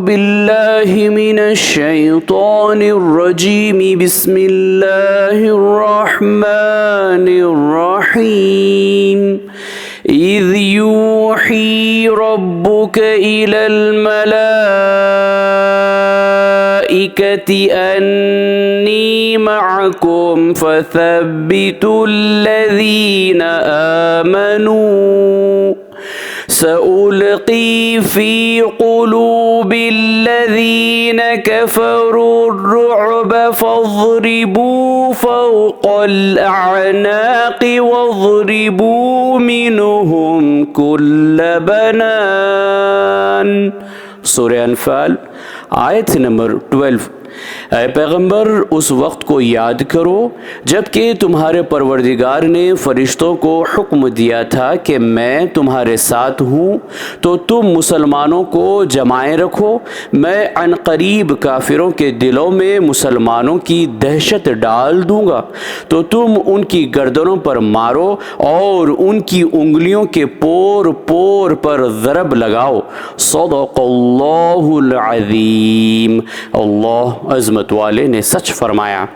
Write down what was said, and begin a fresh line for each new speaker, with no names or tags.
बिल्लाहि मिनश शैतानिर रजीम बिस्मिल्लाहिर रहमानिर रहीम इज़ यूही रब्बुक इलल मलाइकति अन्नी मअकुम फसब्बितुल्लज़ीना आमनू सउल्क़ी फ़ी क़ुलूबिल्लज़ीन कफ़रुर्रुअब फ़ज़रिबू फ़ौक़ल अअनाक़ि वज़रिबू मिनहुम कुल्ल बनान। सूरह अनफ़ाल आयत नंबर 12। ऐ पैगंबर, उस वक्त को याद करो जबकि तुम्हारे परवरदिगार ने फरिश्तों को हुक्म दिया था कि मैं तुम्हारे साथ हूँ, तो तुम मुसलमानों को जमाए रखो। मैं अनकरीब काफिरों के दिलों में मुसलमानों की दहशत डाल दूँगा, तो तुम उनकी गर्दनों पर मारो और उनकी उंगलियों के पोर पोर पर ज़रब लगाओ। सदक़ल्लाहुल अज़ीम। अल्लाह अज़मत वाले ने सच फरमाया।